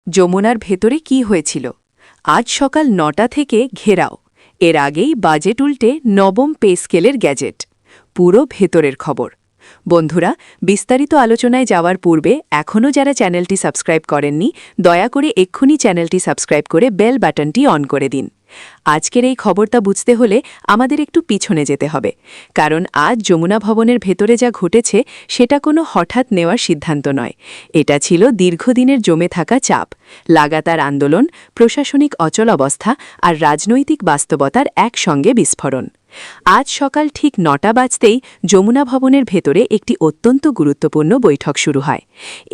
যমুনার ভেতরে কি হয়েছিল? আজ সকাল ৯টা থেকে ঘেরাও। এর আগেই বাজেট উল্টে নবম পে স্কেলের গ্যাজেট। পুরো ভেতরের খবর। বন্ধুরা, বিস্তারিত আলোচনায় যাওয়ার পূর্বে এখনও যারা চ্যানেলটি সাবস্ক্রাইব করেননি, দয়া করে এক্ষুনি চ্যানেলটি সাবস্ক্রাইব করে বেল বাটনটি অন করে দিন। আজকের এই খবরটা বুঝতে হলে আমাদের একটু পিছনে যেতে হবে, কারণ আজ যমুনা ভবনের ভেতরে যা ঘটেছে সেটা কোনো হঠাৎ নেওয়ার সিদ্ধান্ত নয়। এটা ছিল দীর্ঘদিনের জমে থাকা চাপ, লাগাতার আন্দোলন, প্রশাসনিক অচলাবস্থা আর রাজনৈতিক বাস্তবতার একসঙ্গে বিস্ফোরণ। আজ সকাল ঠিক ৯টা বাজতেই যমুনা ভবনের ভেতরে একটি অত্যন্ত গুরুত্বপূর্ণ বৈঠক শুরু হয়।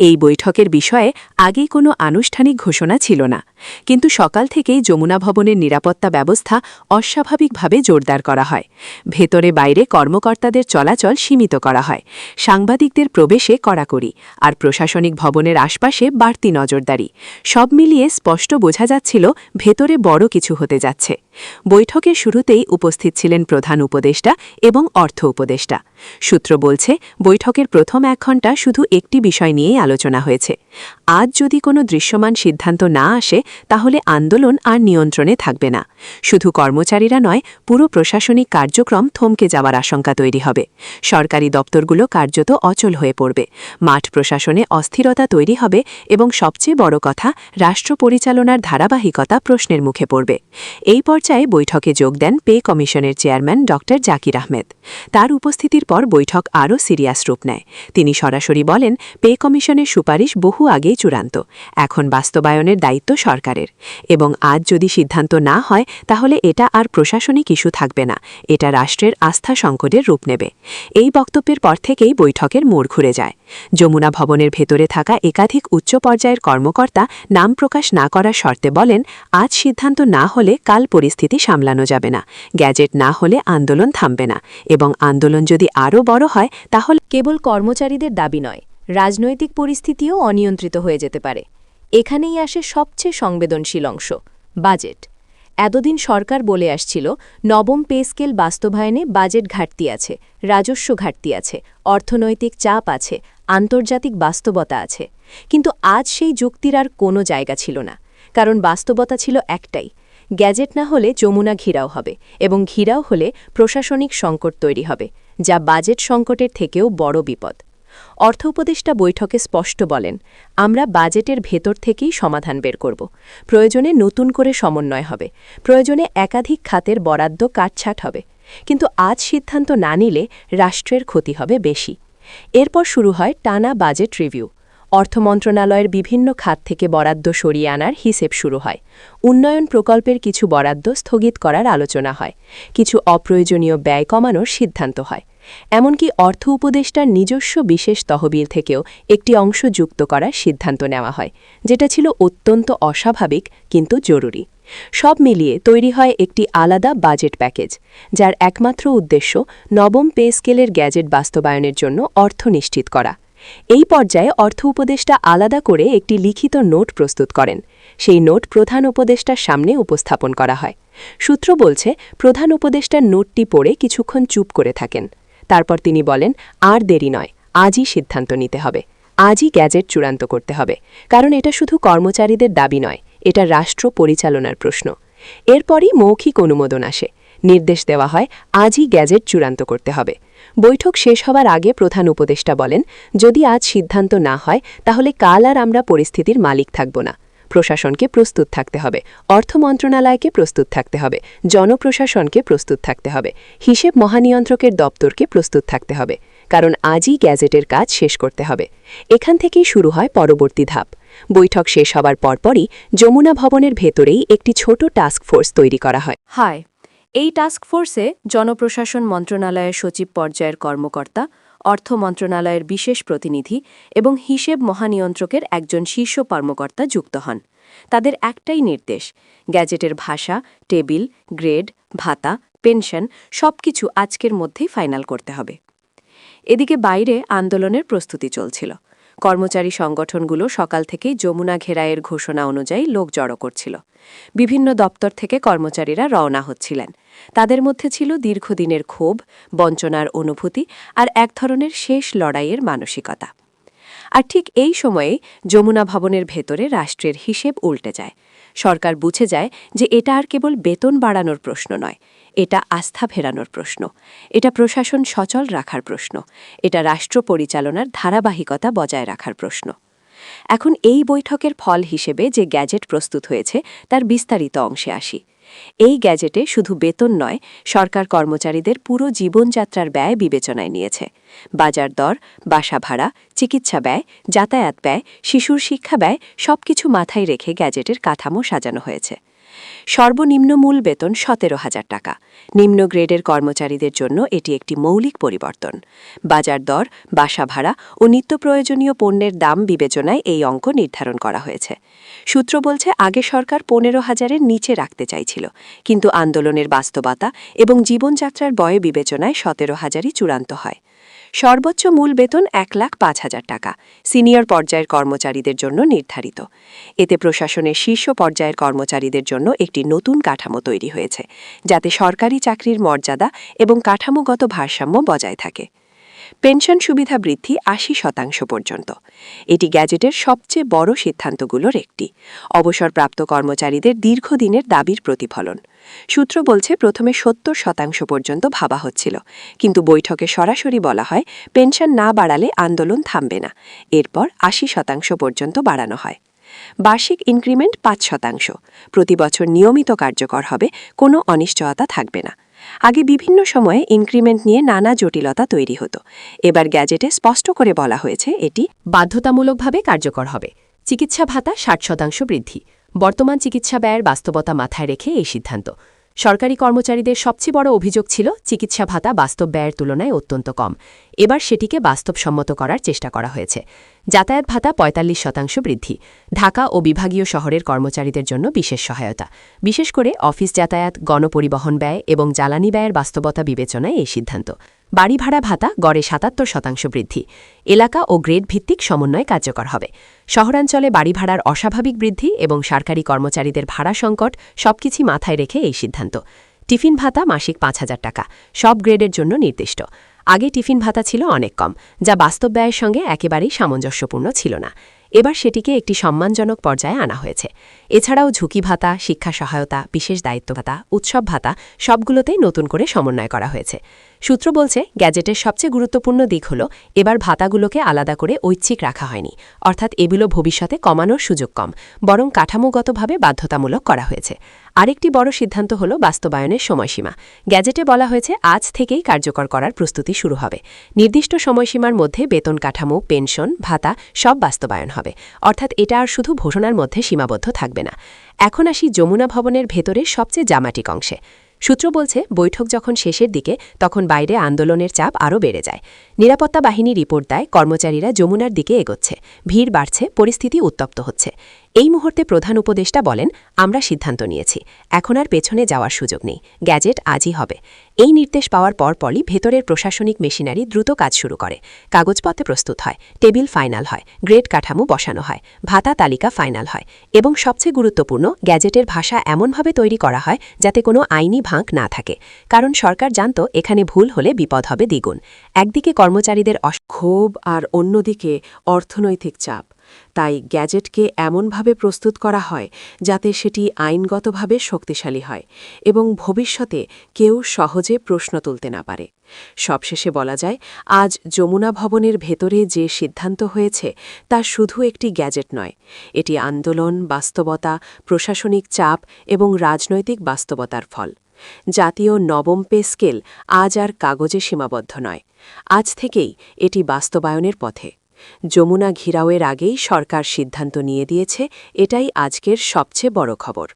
এই বৈঠকের বিষয়ে আগেই কোনো আনুষ্ঠানিক ঘোষণা ছিল না, কিন্তু সকাল থেকেই যমুনা ভবনের নিরাপত্তা ব্যবস্থা অস্বাভাবিকভাবে জোরদার করা হয়। ভেতরে বাইরে কর্মকর্তাদের চলাচল সীমিত করা হয়, সাংবাদিকদের প্রবেশে কড়াকড়ি, আর প্রশাসনিক ভবনের আশপাশে বাড়তি নজরদারি। সব মিলিয়ে স্পষ্ট বোঝা যাচ্ছিল ভেতরে বড় কিছু হতে যাচ্ছে। বৈঠকের শুরুতেই উপস্থিত ছিলেন প্রধান উপদেষ্টা এবং অর্থ উপদেষ্টা। সূত্র বলছে, বৈঠকের প্রথম ১ ঘণ্টা শুধু একটি বিষয় নিয়েই আলোচনা হয়েছে। আজ যদি কোনো দৃশ্যমান সিদ্ধান্ত না আসে, তাহলে আন্দোলন আর নিয়ন্ত্রণে থাকবে না। শুধু কর্মচারীরা নয়, পুরো প্রশাসনিক কার্যক্রম থমকে যাওয়ার আশঙ্কা তৈরি হবে। সরকারি দপ্তরগুলো কার্যত অচল হয়ে পড়বে, মাঠ প্রশাসনে অস্থিরতা তৈরি হবে এবং সবচেয়ে বড় কথা, রাষ্ট্র পরিচালনার ধারাবাহিকতা প্রশ্নের মুখে পড়বে। এই পর্যায়ে বৈঠকে যোগ দেন পে কমিশনের চেয়ারম্যান ড. জাকির আহমেদ। তার উপস্থিতির পর বৈঠক আরও সিরিয়াস রূপ নেয়। তিনি সরাসরি বলেন, পে কমিশনের সুপারিশ বহু আগেই চূড়ান্ত, এখন বাস্তবায়নের দায়িত্ব সরকারের। এবং আজ যদি সিদ্ধান্ত না হয়, তাহলে এটা আর প্রশাসনিক ইস্যু থাকবে না, এটা রাষ্ট্রের আস্থা সংকটের রূপ নেবে। এই বক্তব্যের পর থেকেই বৈঠকের মোড় ঘুরে যায়। যমুনা ভবনের ভেতরে থাকা একাধিক উচ্চ পর্যায়ের কর্মকর্তা নাম প্রকাশ না করার শর্তে বলেন, আজ সিদ্ধান্ত না হলে কাল পরিস্থিতি সামলানো যাবে না, গ্যাজেট না হলে আন্দোলন থামবে না, এবং আন্দোলন যদি আরও বড় হয় তাহলে কেবল কর্মচারীদের দাবি নয়, রাজনৈতিক পরিস্থিতিও অনিয়ন্ত্রিত হয়ে যেতে পারে। এখানেই আসে সবচেয়ে সংবেদনশীল অংশ, বাজেট। এতদিন সরকার বলে আসছিল, নবম পে স্কেল বাস্তবায়নে বাজেট ঘাটতি আছে, রাজস্ব ঘাটতি আছে, অর্থনৈতিক চাপ আছে, আন্তর্জাতিক বাস্তবতা আছে। কিন্তু আজ সেই যুক্তির আর কোনো জায়গা ছিল না, কারণ বাস্তবতা ছিল একটাই, গ্যাজেট না হলে যমুনা ঘিরাও হবে, এবং ঘিরাও হলে প্রশাসনিক সংকট তৈরি হবে, যা বাজেট সংকটের থেকেও বড় বিপদ। অর্থ উপদেষ্টা বৈঠকে স্পষ্ট বলেন, আমরা বাজেটের ভেতর থেকেই সমাধান বের করব। প্রয়োজনে নতুন করে সমন্বয় হবে, প্রয়োজনে একাধিক খাতের বরাদ্দ কাটছাট হবে। কিন্তু আজ সিদ্ধান্ত না নিলে রাষ্ট্রের ক্ষতি হবে বেশি। এরপর শুরু হয় টানা বাজেট রিভিউ। অর্থ মন্ত্রণালয়ের বিভিন্ন খাত থেকে বরাদ্দ সরিয়ে আনার হিসেব শুরু হয়। উন্নয়ন প্রকল্পের কিছু বরাদ্দ স্থগিত করার আলোচনা হয়, কিছু অপ্রয়োজনীয় ব্যয় কমানোর সিদ্ধান্ত হয়। এমনকি অর্থ উপদেষ্টার নিজস্ব বিশেষ তহবিল থেকেও একটি অংশ যুক্ত করার সিদ্ধান্ত নেওয়া হয়, যেটা ছিল অত্যন্ত অস্বাভাবিক কিন্তু জরুরি। সব মিলিয়ে তৈরি হয় একটি আলাদা বাজেট প্যাকেজ, যার একমাত্র উদ্দেশ্য নবম পে স্কেলের গ্যাজেট বাস্তবায়নের জন্য অর্থ নিশ্চিত করা। এই পর্যায়ে অর্থ উপদেষ্টা আলাদা করে একটি লিখিত নোট প্রস্তুত করেন। সেই নোট প্রধান উপদেষ্টার সামনে উপস্থাপন করা হয়। সূত্র বলছে, প্রধান উপদেষ্টার নোটটি পড়ে কিছুক্ষণ চুপ করে থাকেন। তারপর তিনি বলেন, আর দেরি নয়, আজই সিদ্ধান্ত নিতে হবে, আজই গ্যাজেট চূড়ান্ত করতে হবে, কারণ এটা শুধু কর্মচারীদের দাবি নয়, এটা রাষ্ট্র পরিচালনার প্রশ্ন। এরপরই মৌখিক অনুমোদন আসে, নির্দেশ দেওয়া হয় আজই গ্যাজেট চূড়ান্ত করতে হবে। বৈঠক শেষ হবার আগে প্রধান উপদেষ্টা বলেন, যদি আজ সিদ্ধান্ত না হয়, তাহলে কাল আর আমরা পরিস্থিতির মালিক থাকব না। প্রশাসনকে প্রস্তুত থাকতে হবে, অর্থ মন্ত্রণালয়কে প্রস্তুত থাকতে হবে, জনপ্রশাসনকে প্রস্তুত থাকতে হবে, হিসেব মহানিয়ন্ত্রকের দপ্তরকে প্রস্তুত থাকতে হবে, কারণ আজই গ্যাজেটের কাজ শেষ করতে হবে। এখান থেকেই শুরু হয় পরবর্তী ধাপ। বৈঠক শেষ হবার পরপরই যমুনা ভবনের ভেতরেই একটি ছোট টাস্ক ফোর্স তৈরি করা হয়। এই টাস্ক ফোর্সে জনপ্রশাসন মন্ত্রণালয়ের সচিব পর্যায়ের কর্মকর্তা, অর্থ মন্ত্রণালয়ের বিশেষ প্রতিনিধি এবং হিসেব মহানিয়ন্ত্রকের একজন শীর্ষ কর্মকর্তা যুক্ত হন। তাদের একটাই নির্দেশ, গ্যাজেটের ভাষা, টেবিল, গ্রেড, ভাতা, পেনশন সবকিছু আজকের মধ্যেই ফাইনাল করতে হবে। এদিকে বাইরে আন্দোলনের প্রস্তুতি চলছিল। কর্মচারী সংগঠনগুলো সকাল থেকেই যমুনা ঘেরায়ের ঘোষণা অনুযায়ী লোক জড়ো করছিল। বিভিন্ন দপ্তর থেকে কর্মচারীরা রওনা হচ্ছিলেন। তাদের মধ্যে ছিল দীর্ঘদিনের ক্ষোভ, বঞ্চনার অনুভূতি আর এক ধরনের শেষ লড়াইয়ের মানসিকতা। আর ঠিক এই সময়ে যমুনা ভবনের ভেতরে রাষ্ট্রের হিসেব উল্টে যায়। সরকার বুঝে যায় যে এটা আর কেবল বেতন বাড়ানোর প্রশ্ন নয়, এটা আস্থা ফেরানোর প্রশ্ন, এটা প্রশাসন সচল রাখার প্রশ্ন, এটা রাষ্ট্র পরিচালনার ধারাবাহিকতা বজায় রাখার প্রশ্ন। এখন এই বৈঠকের ফল হিসেবে যে গ্যাজেট প্রস্তুত হয়েছে তার বিস্তারিত অংশে আসি। এই গ্যাজেটে শুধু বেতন নয়, সরকার কর্মচারীদের পুরো জীবনযাত্রার ব্যয় বিবেচনায় নিয়েছে। বাজার দর, বাসা ভাড়া, চিকিৎসা ব্যয়, যাতায়াত ব্যয়, শিশুর শিক্ষা ব্যয় সবকিছু মাথায় রেখে গ্যাজেটের কাঠামো সাজানো হয়েছে। সর্বনিম্ন মূল বেতন 17,000 টাকা। নিম্ন গ্রেডের কর্মচারীদের জন্য এটি একটি মৌলিক পরিবর্তন। বাজার দর, বাসা ভাড়া ও নিত্য প্রয়োজনীয় পণ্যের দাম বিবেচনায় এই অঙ্ক নির্ধারণ করা হয়েছে। সূত্র বলছে আগে সরকার 15,000-এর নিচে রাখতে চাইছিল, কিন্তু আন্দোলনের বাস্তবতা এবং জীবনযাত্রার ব্যয় বিবেচনায় 17,000-ই চূড়ান্ত হয়। সর্বোচ্চ মূল বেতন 1,05,000 টাকা সিনিয়র পর্যায়ের কর্মচারীদের জন্য নির্ধারিত। এতে প্রশাসনের শীর্ষ পর্যায়ের কর্মচারীদের জন্য একটি নতুন কাঠামো তৈরি হয়েছে, যাতে সরকারি চাকরির মর্যাদা এবং কাঠামোগত ভারসাম্য বজায় থাকে। পেনশন সুবিধা বৃদ্ধি 80% পর্যন্ত। এটি গ্যাজেটের সবচেয়ে বড় সিদ্ধান্তগুলোর একটি। অবসরপ্রাপ্ত কর্মচারীদের দীর্ঘদিনের দাবির প্রতিফলন। সূত্র বলছে প্রথমে 70% পর্যন্ত ভাবা হচ্ছিল, কিন্তু বৈঠকে সরাসরি বলা হয় পেনশন না বাড়ালে আন্দোলন থামবে না। এরপর 80% পর্যন্ত বাড়ানো হয়। বার্ষিক ইনক্রিমেন্ট 5%। প্রতি বছর নিয়মিত কার্যকর হবে, কোনো অনিশ্চয়তা থাকবে না। আগে বিভিন্ন সময়ে ইনক্রিমেন্ট নিয়ে নানা জটিলতা তৈরি হতো। এবার গ্যাজেটে স্পষ্ট করে বলা হয়েছে এটি বাধ্যতামূলকভাবে কার্যকর হবে। চিকিৎসা ভাতা 60% বৃদ্ধি। বর্তমান চিকিৎসা ব্যয়ের বাস্তবতা মাথায় রেখে এই সিদ্ধান্ত। সরকারি কর্মচারীদের সবচেয়ে বড় অভিযোগ ছিল চিকিৎসা ভাতা বাস্তব ব্যয়ের তুলনায় অত্যন্ত কম। এবার সেটিকে বাস্তবসম্মত করার চেষ্টা করা হয়েছে। যাতায়াত ভাতা 45% বৃদ্ধি। ঢাকা ও বিভাগীয় শহরের কর্মচারীদের জন্য বিশেষ সহায়তা। বিশেষ করে অফিস যাতায়াত, গণপরিবহন ব্যয় এবং জ্বালানি ব্যয়ের বাস্তবতা বিবেচনায় এই সিদ্ধান্ত। বাড়ি ভাড়া ভাতা গড়ে 77% বৃদ্ধি। এলাকা ও গ্রেড ভিত্তিক সমন্বয় কার্যকর হবে। শহরাঞ্চলে বাড়ি ভাড়ার অস্বাভাবিক বৃদ্ধি এবং সরকারি কর্মচারীদের ভাড়া সংকট সবকিছু মাথায় রেখে এই সিদ্ধান্ত। টিফিন ভাতা মাসিক 5,000 টাকা, সব গ্রেডের জন্য নির্দিষ্ট। আগে টিফিন ভাতা ছিল অনেক কম, যা বাস্তব ব্যয়ের সঙ্গে একেবারেই সামঞ্জস্যপূর্ণ ছিল না। এবার সেটিকে একটি সম্মানজনক পর্যায়ে আনা হয়েছে। এছাড়াও ঝুঁকি ভাতা, শিক্ষা সহায়তা, বিশেষ দায়িত্ব ভাতা, উৎসব ভাতা সবগুলোতেই নতুন করে সমন্বয় করা হয়েছে। সূত্র বলছে গ্যাজেটের সবচেয়ে গুরুত্বপূর্ণ দিক হল এবার ভাতাগুলোকে আলাদা করে ঐচ্ছিক রাখা হয়নি, অর্থাৎ এগুলো ভবিষ্যতে কমানোর সুযোগ কম, বরং কাঠামোগতভাবে বাধ্যতামূলক করা হয়েছে। আরেকটি বড় সিদ্ধান্ত হল বাস্তবায়নের সময়সীমা। গ্যাজেটে বলা হয়েছে আজ থেকেই কার্যকর করার প্রস্তুতি শুরু হবে। নির্দিষ্ট সময়সীমার মধ্যে বেতন কাঠামো, পেনশন, ভাতা সব বাস্তবায়ন হবে, অর্থাৎ এটা আর শুধু ঘোষণার মধ্যে সীমাবদ্ধ থাকবে না। এখন আসি যমুনা ভবনের ভেতরের সবচেয়ে জামাটিক অংশে। সূত্র বলছে বৈঠক যখন শেষের দিকে তখন বাইরে আন্দোলনের চাপ আরও বেড়ে যায়। নিরাপত্তা বাহিনী রিপোর্ট দেয় কর্মচারীরা যমুনার দিকে এগোচ্ছে, ভিড় বাড়ছে, পরিস্থিতি উত্তপ্ত হচ্ছে। এই মুহূর্তে প্রধান উপদেষ্টা বলেন আমরা সিদ্ধান্ত নিয়েছি, এখন আর পেছনে যাওয়ার সুযোগ নেই, গ্যাজেট আজই হবে। এই নির্দেশ পাওয়ার পরপরই ভেতরের প্রশাসনিক মেশিনারি দ্রুত কাজ শুরু করে। কাগজপত্র প্রস্তুত হয়, টেবিল ফাইনাল হয়, গ্রেড কাঠামো বসানো হয়, ভাতা তালিকা ফাইনাল হয় এবং সবচেয়ে গুরুত্বপূর্ণ গ্যাজেটের ভাষা এমনভাবে তৈরি করা হয় যাতে কোনো আইনি ভাঁক না থাকে, কারণ সরকার জানত এখানে ভুল হলে বিপদ হবে দ্বিগুণ। একদিকে কর্মচারীদের ক্ষোভ আর অন্যদিকে অর্থনৈতিক চাপ। তাই গ্যাজেটকে এমনভাবে প্রস্তুত করা হয় যাতে সেটি আইনগতভাবে শক্তিশালী হয় এবং ভবিষ্যতে কেউ সহজে প্রশ্ন তুলতে না পারে। সবশেষে বলা যায় আজ যমুনা ভবনের ভেতরে যে সিদ্ধান্ত হয়েছে তা শুধু একটি গ্যাজেট নয়, এটি আন্দোলন, বাস্তবতা, প্রশাসনিক চাপ এবং রাজনৈতিক বাস্তবতার ফল। জাতীয় নবম পে স্কেল আজ আর কাগজে সীমাবদ্ধ নয়, আজ থেকেই এটি বাস্তবায়নের পথে। যমুনা ঘিরাওয়ের আগেই সরকার সিদ্ধান্ত নিয়ে দিয়েছে, এটাই আজকের সবচেয়ে বড় খবর।